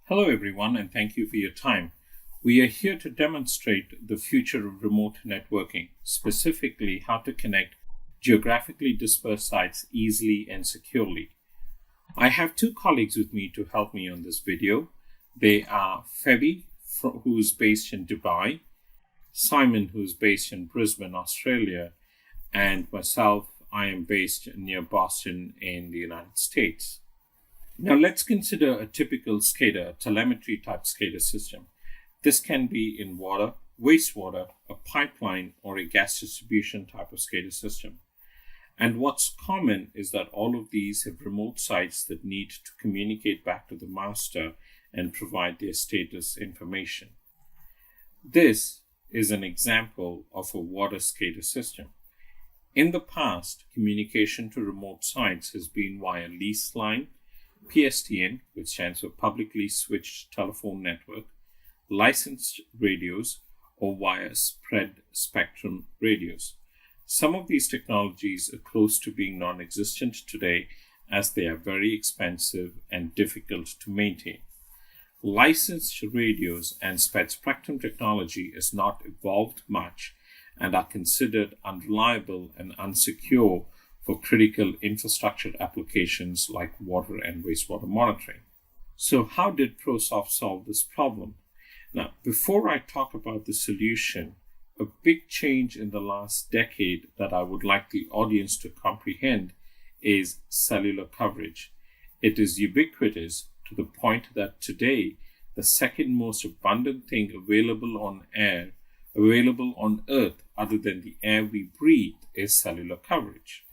Hello, everyone, and thank you for your time. We are here to demonstrate the future of remote networking, specifically how to connect geographically dispersed sites easily and securely. I have two colleagues with me to help me on this video. They are Feby, who's based in Dubai, Simon, who's based in Brisbane, Australia, and myself, I am based near Boston in the United States. Now let's consider a typical SCADA, a telemetry type SCADA system. This can be in water, wastewater, a pipeline, or a gas distribution type of SCADA system. And what's common is that all of these have remote sites that need to communicate back to the master and provide their status information. This is an example of a water SCADA system. In the past, communication to remote sites has been via lease line, PSTN, which stands for Publicly Switched Telephone Network, licensed radios, or via spread spectrum radios. Some of these technologies are close to being non-existent today as they are very expensive and difficult to maintain. Licensed radios and spread spectrum technology has not evolved much and are considered unreliable and unsecure for critical infrastructure applications like water and wastewater monitoring. So how did ProSoft solve this problem? Now, before I talk about the solution, a big change in the last decade that I would like the audience to comprehend is cellular coverage. It is ubiquitous to the point that today, the second most abundant thing available on Earth, other than the air we breathe, is cellular coverage.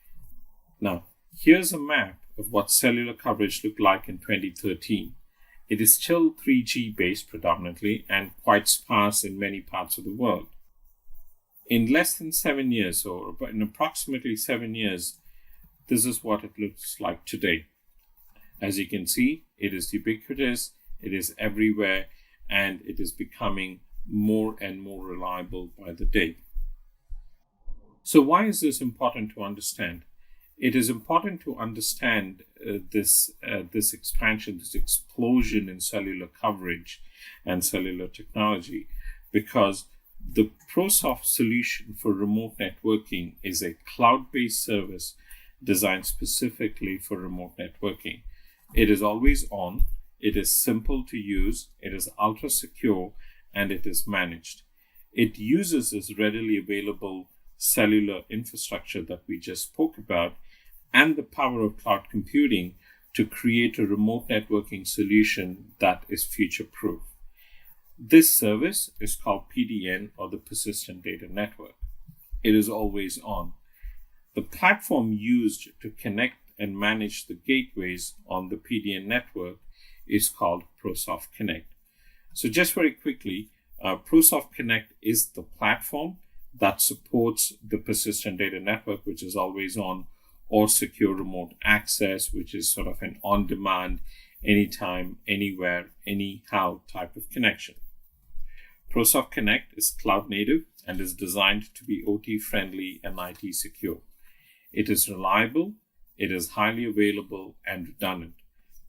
Now, here's a map of what cellular coverage looked like in 2013. It is still 3G based predominantly and quite sparse in many parts of the world. In less than 7 years, or in approximately 7 years, this is what it looks like today. As you can see, it is ubiquitous, it is everywhere, and it is becoming more and more reliable by the day. So why is this important to understand? It is important to understand this expansion, this explosion in cellular coverage and cellular technology, because the ProSoft solution for remote networking is a cloud-based service designed specifically for remote networking. It is always on, it is simple to use, it is ultra secure, and it is managed. It uses this readily available cellular infrastructure that we just spoke about and the power of cloud computing to create a remote networking solution that is future-proof. This service is called PDN, or the Persistent Data Network. It is always on. The platform used to connect and manage the gateways on the PDN network is called ProSoft Connect. So just very quickly, ProSoft Connect is the platform that supports the Persistent Data Network, which is always on, or secure remote access, which is sort of an on-demand, anytime, anywhere, anyhow type of connection. ProSoft Connect is cloud native and is designed to be OT friendly and IT secure. It is reliable, it is highly available and redundant.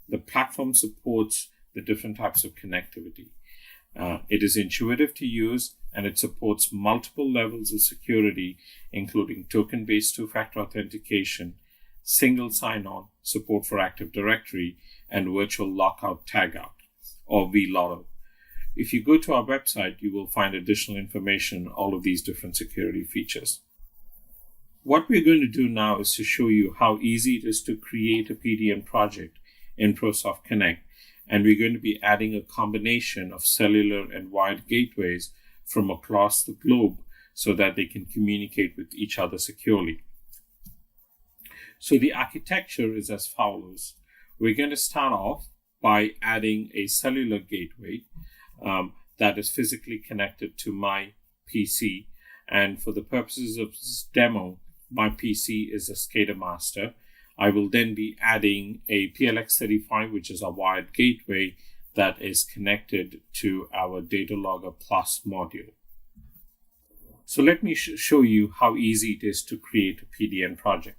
The platform supports the different types of connectivity. It is intuitive to use, and it supports multiple levels of security, including token-based two-factor authentication, single sign-on, support for Active Directory, and virtual lockout tagout, or vLotto. If you go to our website, you will find additional information on all of these different security features. What we're going to do now is to show you how easy it is to create a PDN project in ProSoft Connect, and we're going to be adding a combination of cellular and wired gateways from across the globe so that they can communicate with each other securely. So the architecture is as follows. We're going to start off by adding a cellular gateway that is physically connected to my PC. And for the purposes of this demo, my PC is a SCADA master. I will then be adding a PLX35, which is a wired gateway that is connected to our Data Logger Plus module. So let me show you how easy it is to create a PDN project.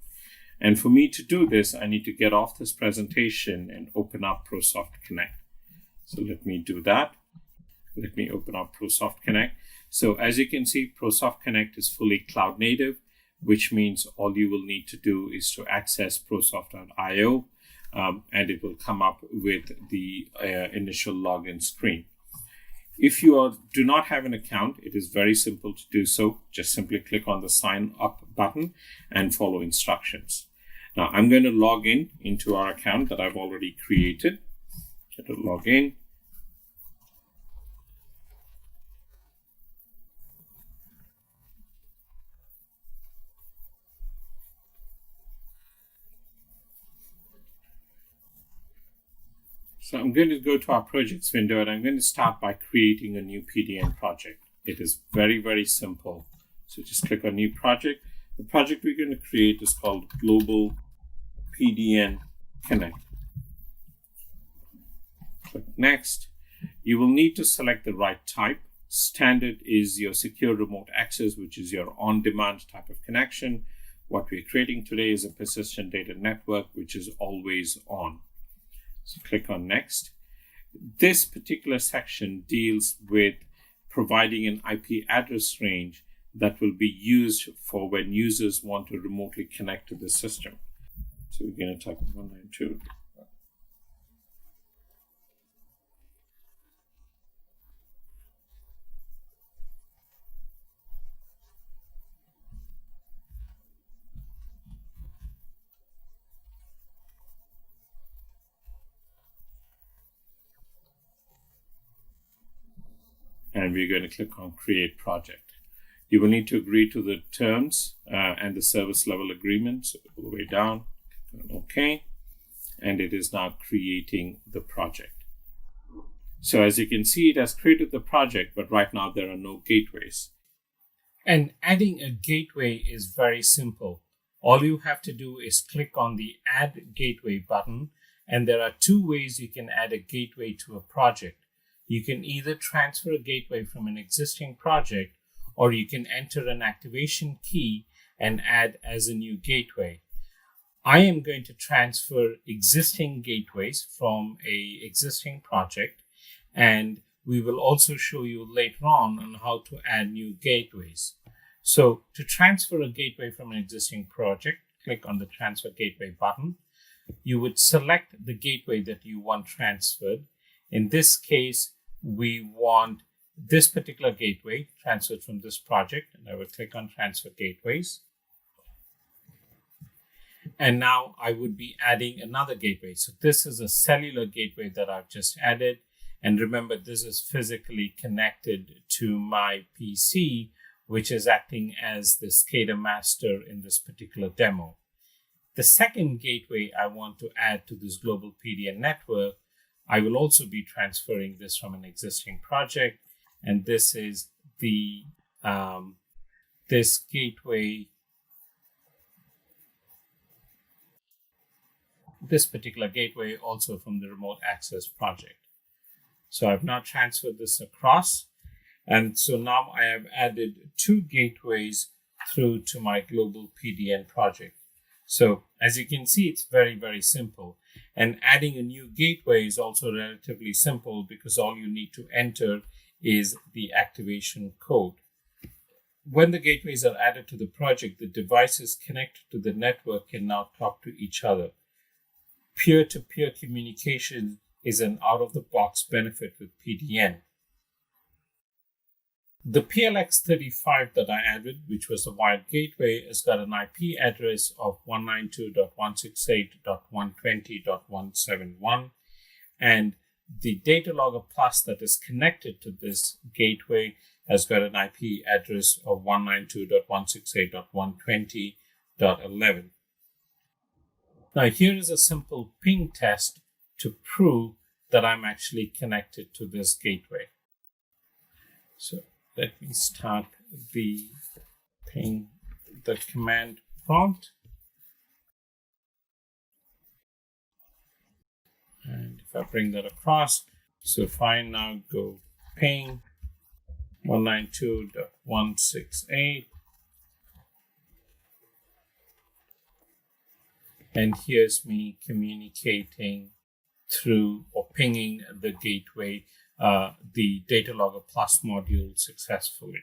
And for me to do this, I need to get off this presentation and open up ProSoft Connect. So let me do that. Let me open up ProSoft Connect. So as you can see, ProSoft Connect is fully cloud native, which means all you will need to do is to access ProSoft.io, and it will come up with the initial login screen. If you do not have an account, it is very simple to do so. Just simply click on the sign up button and follow instructions. Now I'm going to log in into our account that I've already created. To log in. So I'm going to go to our projects window, and I'm going to start by creating a new PDN project. It is very, very simple. So just click on new project. The project we're going to create is called Global PDN Connect. Click next. You will need to select the right type. Standard is your secure remote access, which is your on-demand type of connection. What we're creating today is a persistent data network, which is always on. So click on next. This particular section deals with providing an IP address range that will be used for when users want to remotely connect to the system. So we're going to type 192. And we're going to click on Create Project. You will need to agree to the terms and the service level agreement. So all the way down, click on OK, and it is now creating the project. So as you can see, it has created the project, but right now there are no gateways. And adding a gateway is very simple. All you have to do is click on the Add Gateway button, and there are two ways you can add a gateway to a project. You can either transfer a gateway from an existing project, or you can enter an activation key and add as a new gateway. I am going to transfer existing gateways from an existing project, and we will also show you later on how to add new gateways. So to transfer a gateway from an existing project, click on the Transfer Gateway button. You would select the gateway that you want transferred. In this case, we want this particular gateway transferred from this project, and I will click on Transfer Gateways. And now I would be adding another gateway. So this is a cellular gateway that I've just added. And remember, this is physically connected to my PC, which is acting as the SCADA master in this particular demo. The second gateway I want to add to this global PDN network, I will also be transferring this from an existing project. And this is the this gateway, this particular gateway also from the remote access project. So I've now transferred this across. And so now I have added two gateways through to my global PDN project. So as you can see, it's very, very simple. And adding a new gateway is also relatively simple because all you need to enter is the activation code. When the gateways are added to the project, the devices connected to the network can now talk to each other. Peer-to-peer communication is an out-of-the-box benefit with PDN. The PLX35 that I added, which was the wired gateway, has got an IP address of 192.168.120.171, and the data logger plus that is connected to this gateway has got an IP address of 192.168.120.11. Now here is a simple ping test to prove that I'm actually connected to this gateway. So let me start the command prompt. And if I bring that across, so if I now go ping 192.168, and here's me communicating through or pinging the gateway, the Data Logger Plus module successfully.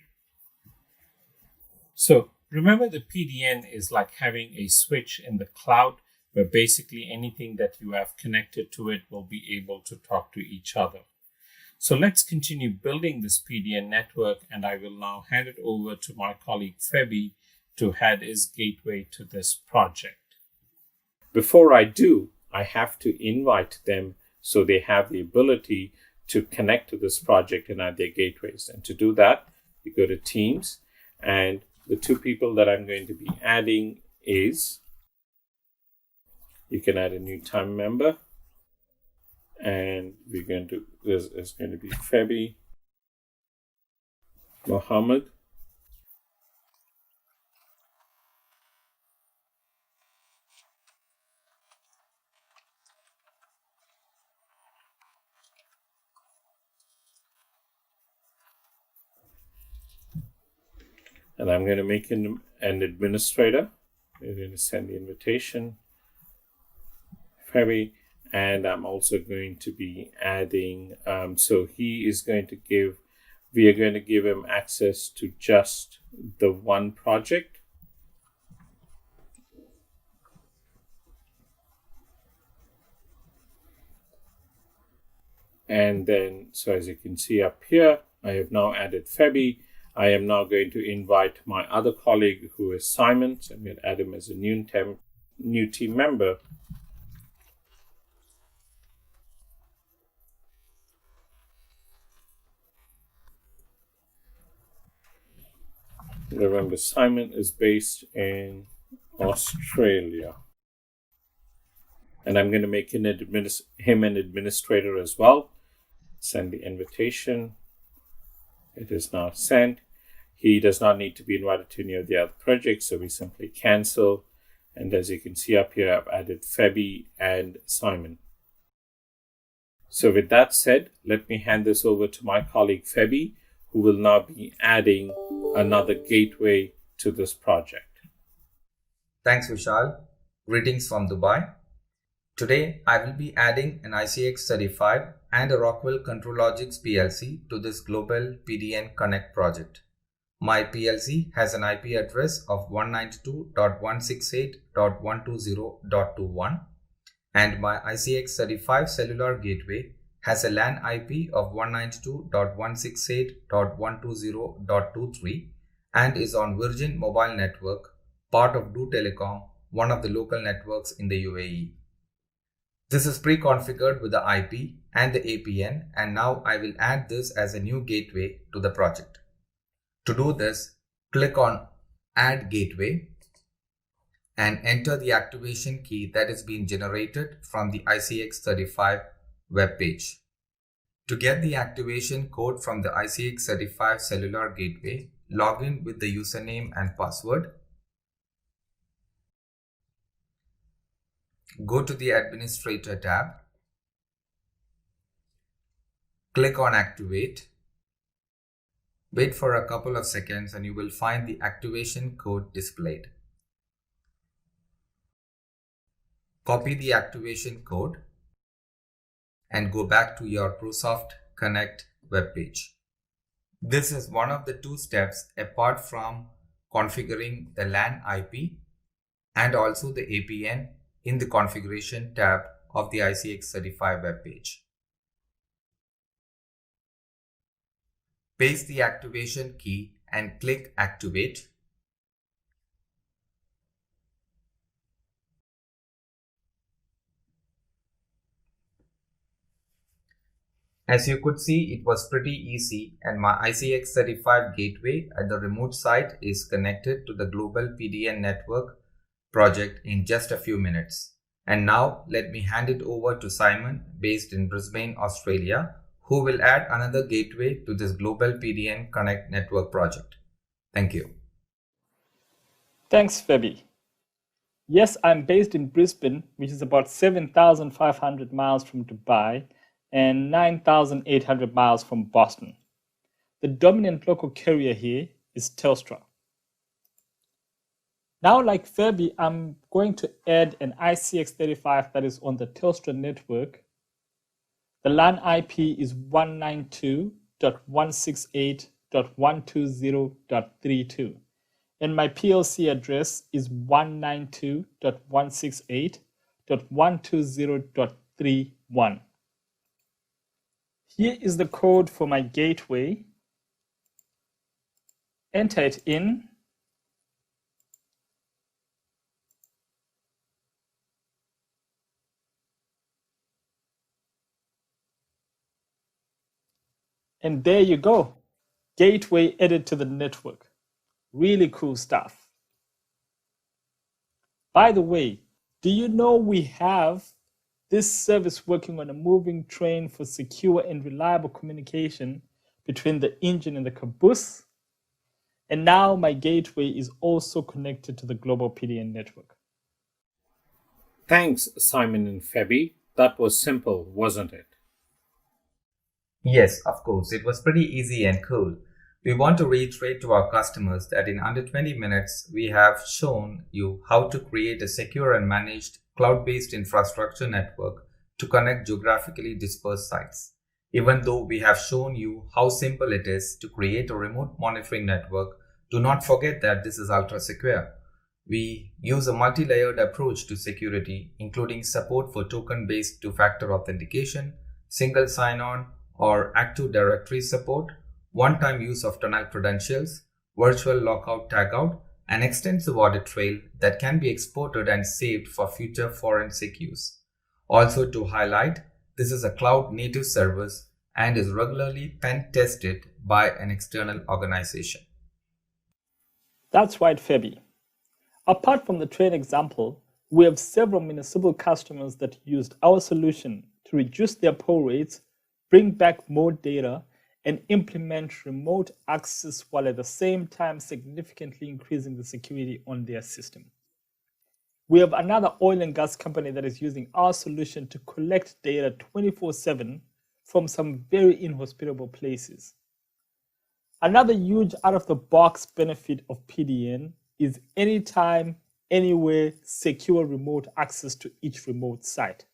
So remember, the PDN is like having a switch in the cloud where basically anything that you have connected to it will be able to talk to each other. So let's continue building this PDN network, and I will now hand it over to my colleague Feby to add his gateway to this project. Before I do, I have to invite them so they have the ability to connect to this project and add their gateways. And to do that, you go to Teams, and the two people that I'm going to be adding is, you can add a new time member, and we're going to, it's going to be Feby, Mohammed, and I'm going to make him an administrator. We're going to send the invitation, Feby, and I'm also going to be adding, so he is going to give, we are going to give him access to just the one project. And then, so as you can see up here, I have now added Feby. I am now going to invite my other colleague, who is Simon. So I'm going to add him as a new team member. Remember, Simon is based in Australia. And I'm going to make him an administrator as well. Send the invitation. It is now sent. He does not need to be invited to any of the other projects, so we simply cancel. And as you can see up here, I've added Feby and Simon. So with that said, let me hand this over to my colleague Feby, who will now be adding another gateway to this project. Thanks, Vishal. Greetings from Dubai. Today, I will be adding an ICX35 and a Rockwell ControlLogix PLC to this global PDN Connect project. My PLC has an IP address of 192.168.120.21, and my ICX35 cellular gateway has a LAN IP of 192.168.120.23 and is on Virgin Mobile Network, part of Do Telecom, one of the local networks in the UAE. This is pre-configured with the IP and the APN, and now I will add this as a new gateway to the project. To do this, click on Add Gateway and enter the activation key that is being generated from the ICX35 web page. To get the activation code from the ICX35 cellular gateway, log in with the username and password. Go to the Administrator tab. Click on Activate. Wait for a couple of seconds and you will find the activation code displayed. Copy the activation code and go back to your ProSoft Connect webpage. This is one of the two steps apart from configuring the LAN IP and also the APN in the Configuration tab of the ICX35 webpage. Paste the activation key and click Activate. As you could see, it was pretty easy, and my ICX35 gateway at the remote site is connected to the global PDN network project in just a few minutes. And now let me hand it over to Simon, based in Brisbane, Australia, who will add another gateway to this global PDN Connect network project. Thank you. Thanks, Feby. Yes, I'm based in Brisbane, which is about 7,500 miles from Dubai and 9,800 miles from Boston. The dominant local carrier here is Telstra. Now, like Feby, I'm going to add an ICX35 that is on the Telstra network The LAN IP is 192.168.120.32, and my PLC address is 192.168.120.31. Here is the code for my gateway. Enter it in. And there you go. Gateway added to the network. Really cool stuff. By the way, do you know we have this service working on a moving train for secure and reliable communication between the engine and the caboose? And now my gateway is also connected to the global PDN network. Thanks, Simon and Febby. That was simple, wasn't it? Yes, of course, it was pretty easy and cool. We want to reiterate to our customers that in under 20 minutes, we have shown you how to create a secure and managed cloud-based infrastructure network to connect geographically dispersed sites. Even though we have shown you how simple it is to create a remote monitoring network, do not forget that this is ultra secure. We use a multi-layered approach to security, including support for token-based two-factor authentication, single sign-on, or Active Directory support, one-time use of tunnel credentials, virtual lockout tagout, and extensive audit trail that can be exported and saved for future forensic use. Also to highlight, this is a cloud-native service and is regularly pen-tested by an external organization. That's right, Febby. Apart from the train example, we have several municipal customers that used our solution to reduce their poll rates, bring back more data, and implement remote access while at the same time significantly increasing the security on their system. We have another oil and gas company that is using our solution to collect data 24/7 from some very inhospitable places. Another huge out-of-the-box benefit of PDN is anytime, anywhere, secure remote access to each remote site.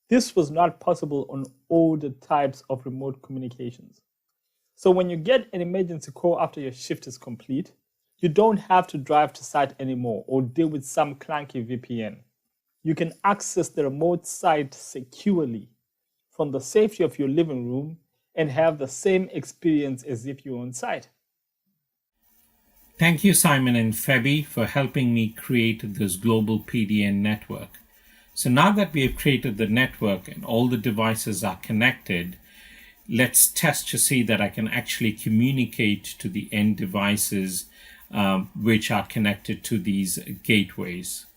This was not possible on older types of remote communications. So when you get an emergency call after your shift is complete, you don't have to drive to site anymore or deal with some clunky VPN. You can access the remote site securely from the safety of your living room and have the same experience as if you're on site. Thank you, Simon and Febby, for helping me create this global PDN network. So now that we have created the network and all the devices are connected, let's test to see that I can actually communicate to the end devices which are connected to these gateways.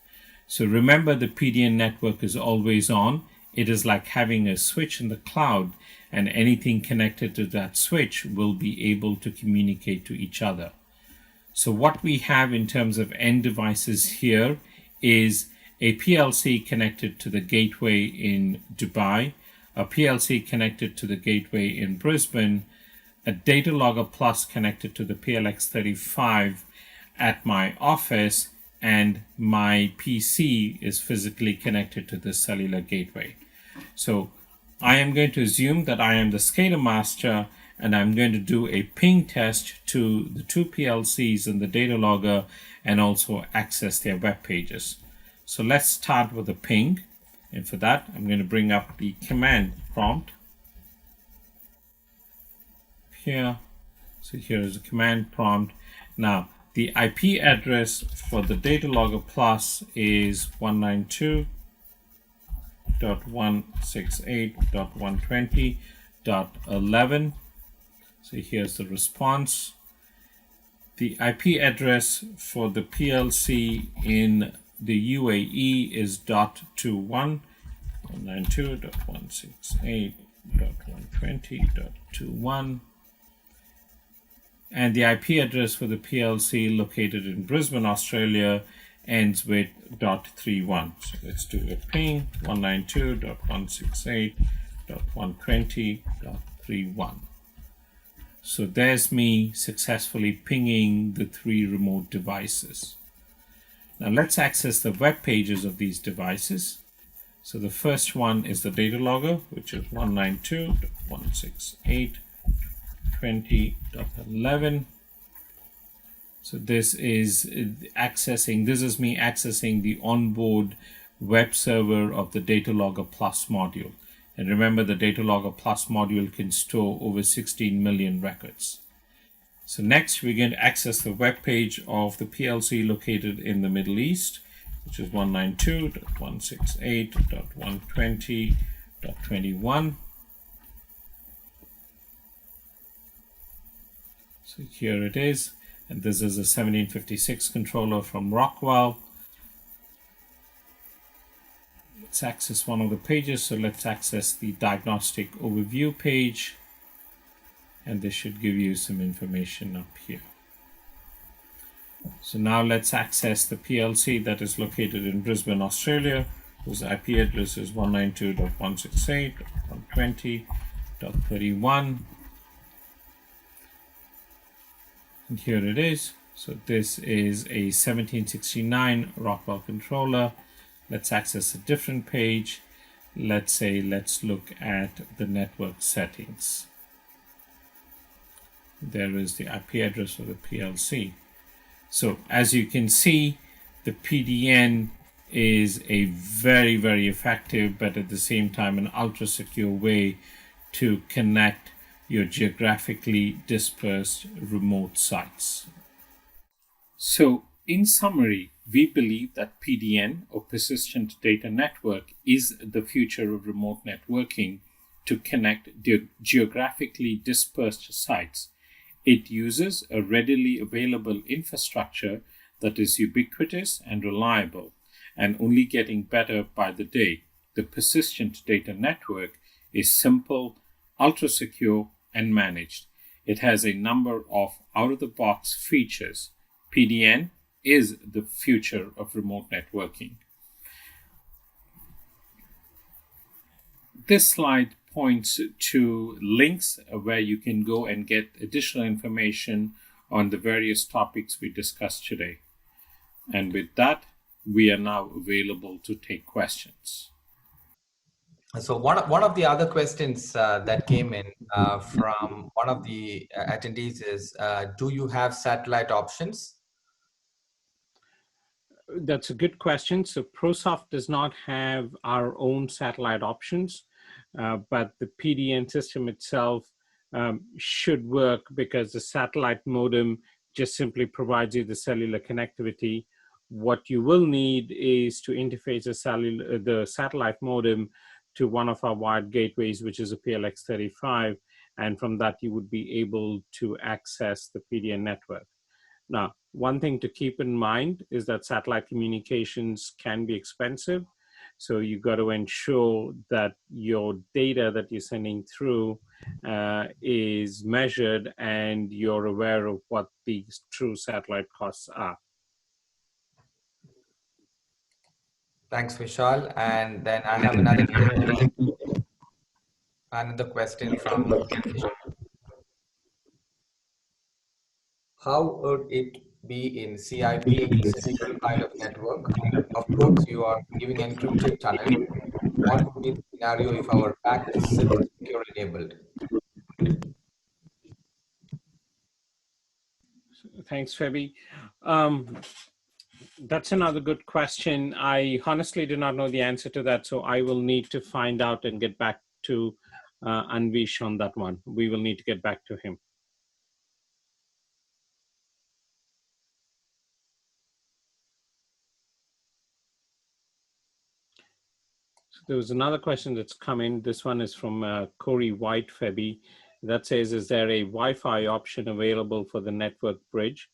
So remember, the PDN network is always on. It is like having a switch in the cloud, and anything connected to that switch will be able to communicate to each other. So what we have in terms of end devices here is a PLC connected to the gateway in Dubai, a PLC connected to the gateway in Brisbane, a data logger plus connected to the PLX35 at my office, and my PC is physically connected to the cellular gateway. So I am going to assume that I am the SCADA master, and I'm going to do a ping test to the two PLCs in the data logger and also access their web pages. So let's start with a ping. And for that, I'm going to bring up the command prompt here. So here is the command prompt. Now, the IP address for the data logger plus is 192.168.120.11. So here's the response. The IP address for the PLC in the UAE is .21, 192.168.120.21, and the IP address for the PLC located in Brisbane, Australia ends with .31. So let's do a ping 192.168.120.31. So there's me successfully pinging the three remote devices. Now let's access the web pages of these devices. So the first one is the data logger, which is 192.168.20.11. So this is me accessing the onboard web server of the Data Logger Plus module. And remember, the Data Logger Plus module can store over 16 million records. So next, we're going to access the web page of the PLC located in the Middle East, which is 192.168.120.21. So here it is, and this is a 1756 controller from Rockwell. Let's access one of the pages. So let's access the diagnostic overview page, and this should give you some information up here. So now let's access the PLC that is located in Brisbane, Australia, whose IP address is 192.168.120.31. And here it is. So this is a 1769 Rockwell controller. Let's access a different page. Let's look at the network settings. There is the IP address of the PLC. So as you can see, the PDN is a very, very effective, but at the same time an ultra secure way to connect your geographically dispersed remote sites. So in summary, we believe that PDN, or Persistent Data Network, is the future of remote networking to connect geographically dispersed sites. It uses a readily available infrastructure that is ubiquitous and reliable, and only getting better by the day. The Persistent Data Network is simple, ultra-secure, and managed. It has a number of out-of-the-box features. PDN is the future of remote networking. This slide points to links where you can go and get additional information on the various topics we discussed today. And with that, we are now available to take questions. So one of the other questions that came in from one of the attendees is, do you have satellite options? That's a good question. So ProSoft does not have our own satellite options, but the PDN system itself should work because the satellite modem just simply provides you the cellular connectivity. What you will need is to interface the satellite modem to one of our wired gateways, which is a PLX35, and from that you would be able to access the PDN network. Now, one thing to keep in mind is that satellite communications can be expensive. So you got to ensure that your data that you're sending through is measured and you're aware of what the true satellite costs are. Thanks, Vishal. And then I have another question from Vishal. How would it be in CIP secure kind of network? Of course, you are giving encrypted tunnel. What would be the scenario if our packet is secure enabled? Thanks, Feby. That's another good question. I honestly do not know the answer to that, so I will need to find out and get back to Anvish on that one. We will need to get back to him. There was another question that's come in. This one is from Corey White, Feby, that says, is there a Wi-Fi option available for the network bridge?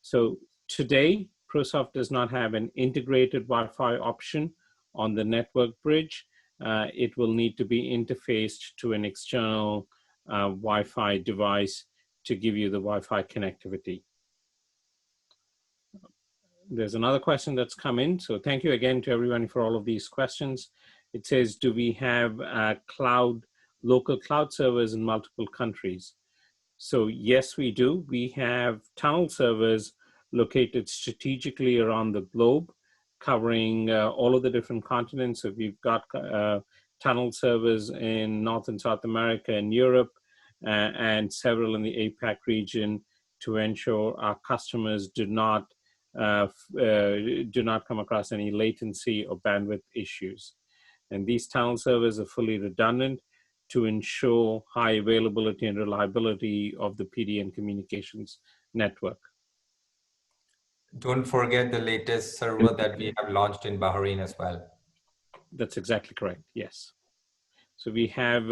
So today, ProSoft does not have an integrated Wi-Fi option on the network bridge. It will need to be interfaced to an external Wi-Fi device to give you the Wi-Fi connectivity. There's another question that's come in. So thank you again to everyone for all of these questions. It says, do we have local cloud servers in multiple countries? So yes, we do. We have tunnel servers located strategically around the globe covering all of the different continents. So we've got tunnel servers in North and South America and Europe, and several in the APAC region, to ensure our customers do not come across any latency or bandwidth issues. And these tunnel servers are fully redundant to ensure high availability and reliability of the PDN communications network. Don't forget the latest server that we have launched in Bahrain as well. That's exactly correct. Yes. So we have,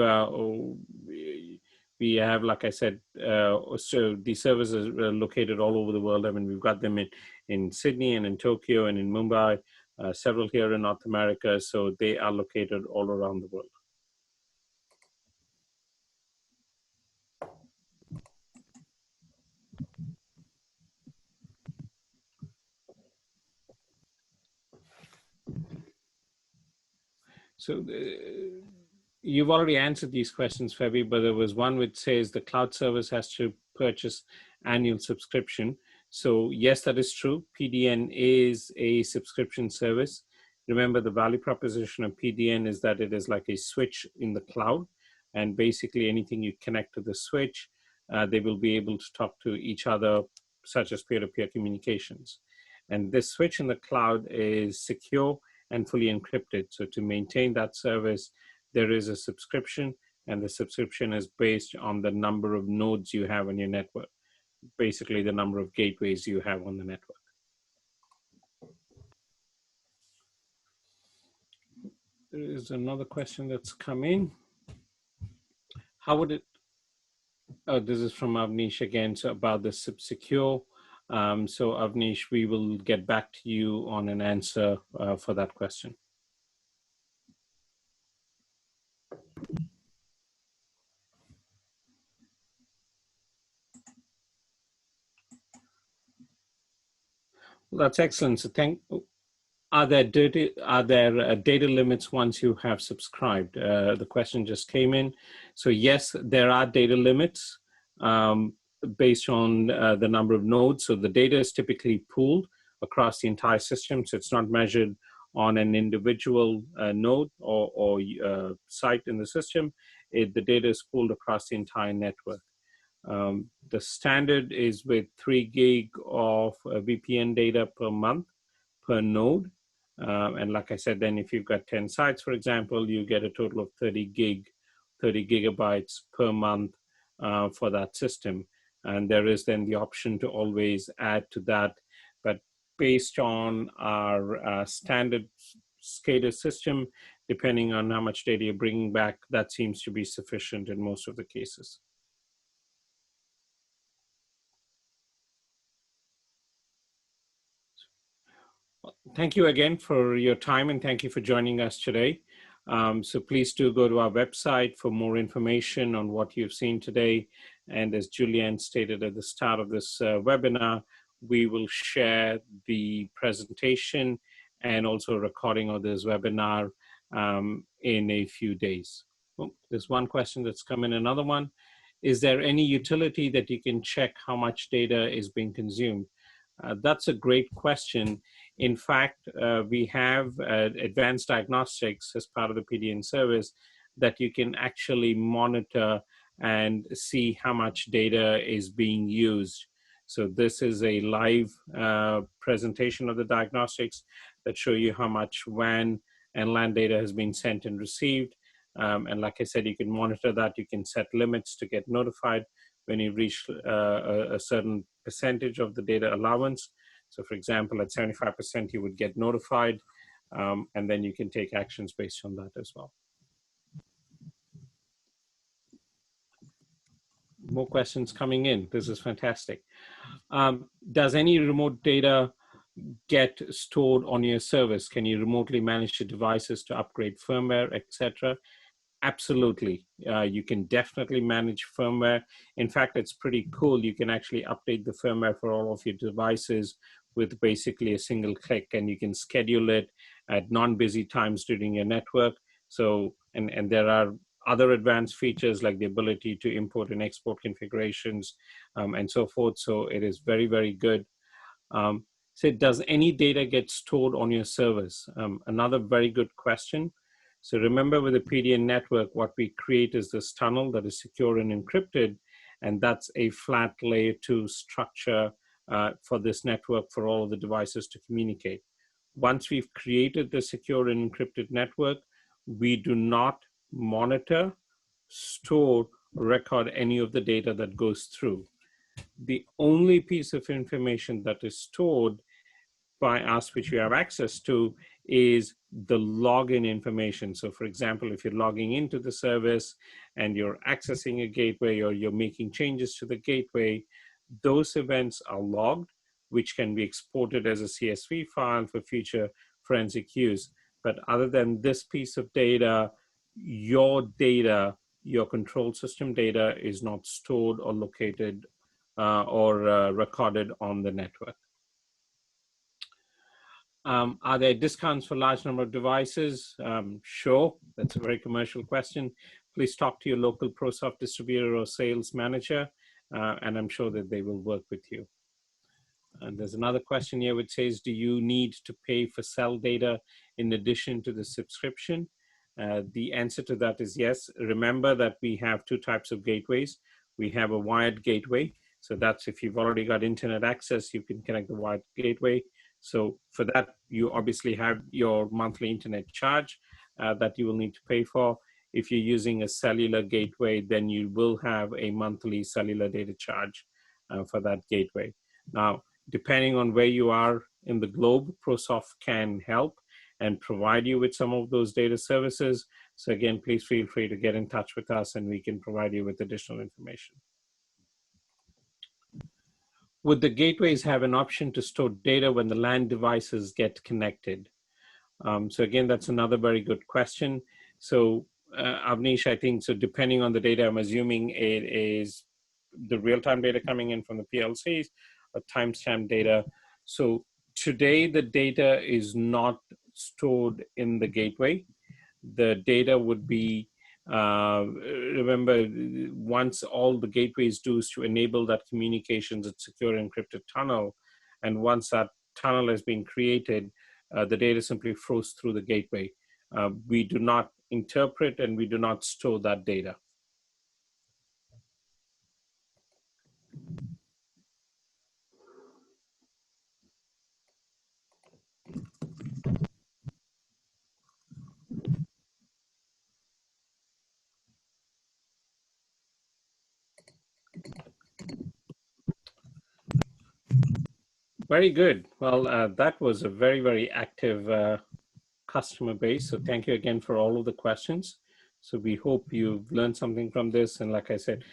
like I said, so these servers are located all over the world. I mean, we've got them in Sydney and in Tokyo and in Mumbai, several here in North America. So they are located all around the world. So you've already answered these questions, Febi, but there was one which says the cloud service has to purchase annual subscription. So yes, that is true. PDN is a subscription service. Remember, the value proposition of PDN is that it is like a switch in the cloud, and basically anything you connect to the switch, they will be able to talk to each other, such as peer-to-peer communications. And this switch in the cloud is secure and fully encrypted. So to maintain that service, there is a subscription, and the subscription is based on the number of nodes you have on your network, basically the number of gateways you have on the network. There is another question that's come in. How would it, oh, this is from Avnish again, so about the secure. So Avnish, we will get back to you on an answer for that question. Well, that's excellent. So are there data limits once you have subscribed? The question just came in. So yes, there are data limits based on the number of nodes. So the data is typically pooled across the entire system. So it's not measured on an individual node or site in the system. The data is pooled across the entire network. The standard is with 3 gig of VPN data per month per node. And like I said, then if you've got 10 sites, for example, you get a total of 30 gigabytes per month for that system. And there is then the option to always add to that. But based on our standard SCADA system, depending on how much data you're bringing back, that seems to be sufficient in most of the cases. Thank you again for your time, and thank you for joining us today. So please do go to our website for more information on what you've seen today. And as Julianne stated at the start of this webinar, we will share the presentation and also a recording of this webinar in a few days. Oh, there's one question that's come in, another one. Is there any utility that you can check how much data is being consumed? That's a great question. In fact, we have advanced diagnostics as part of the PDN service that you can actually monitor and see how much data is being used. So this is a live presentation of the diagnostics that show you how much WAN and LAN data has been sent and received. And like I said, you can monitor that. You can set limits to get notified when you reach a certain percentage of the data allowance. So for example, at 75%, you would get notified, and then you can take actions based on that as well. More questions coming in. This is fantastic. Does any remote data get stored on your service? Can you remotely manage your devices to upgrade firmware, etc.? Absolutely. You can definitely manage firmware. In fact, it's pretty cool. You can actually update the firmware for all of your devices with basically a single click, and you can schedule it at non-busy times during your network. So, and there are other advanced features like the ability to import and export configurations and so forth. So it is very, very good. So does any data get stored on your servers? Another very good question. So remember, with the PDN network, what we create is this tunnel that is secure and encrypted, and that's a flat layer 2 structure for this network for all of the devices to communicate. Once we've created the secure and encrypted network, we do not monitor, store, or record any of the data that goes through. The only piece of information that is stored by us, which we have access to, is the login information. So for example, if you're logging into the service and you're accessing a gateway or you're making changes to the gateway, those events are logged, which can be exported as a CSV file for future forensic use. But other than this piece of data, your control system data is not stored or located or recorded on the network. Are there discounts for large number of devices? Sure, that's a very commercial question. Please talk to your local ProSoft distributor or sales manager, and I'm sure that they will work with you. And there's another question here which says, do you need to pay for cell data in addition to the subscription? The answer to that is yes. Remember that we have two types of gateways. We have a wired gateway. So that's if you've already got internet access, you can connect the wired gateway. So for that, you obviously have your monthly internet charge that you will need to pay for. If you're using a cellular gateway, then you will have a monthly cellular data charge for that gateway. Now, depending on where you are in the globe, ProSoft can help and provide you with some of those data services. So again, please feel free to get in touch with us and we can provide you with additional information. Would the gateways have an option to store data when the LAN devices get connected? So again, that's another very good question. So Avnish, I think, so depending on the data, I'm assuming it is the real-time data coming in from the PLCs or timestamp data. So today the data is not stored in the gateway. The data would be, remember, once all the gateways do is to enable that communications at secure encrypted tunnel. And once that tunnel has been created, the data simply flows through the gateway. We do not interpret and we do not store that data. Very good. Well, that was a very, very active customer base. So thank you again for all of the questions. So we hope you've learned something from this. And like I said,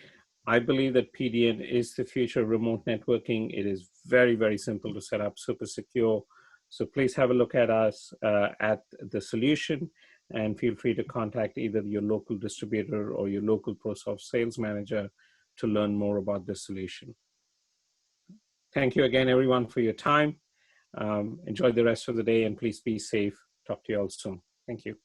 I believe that PDN is the future of remote networking. It is very, very simple to set up, super secure. So please have a look at us at the solution and feel free to contact either your local distributor or your local ProSoft sales manager to learn more about the solution. Thank you again, everyone, for your time. Enjoy the rest of the day and please be safe. Talk to you all soon. Thank you.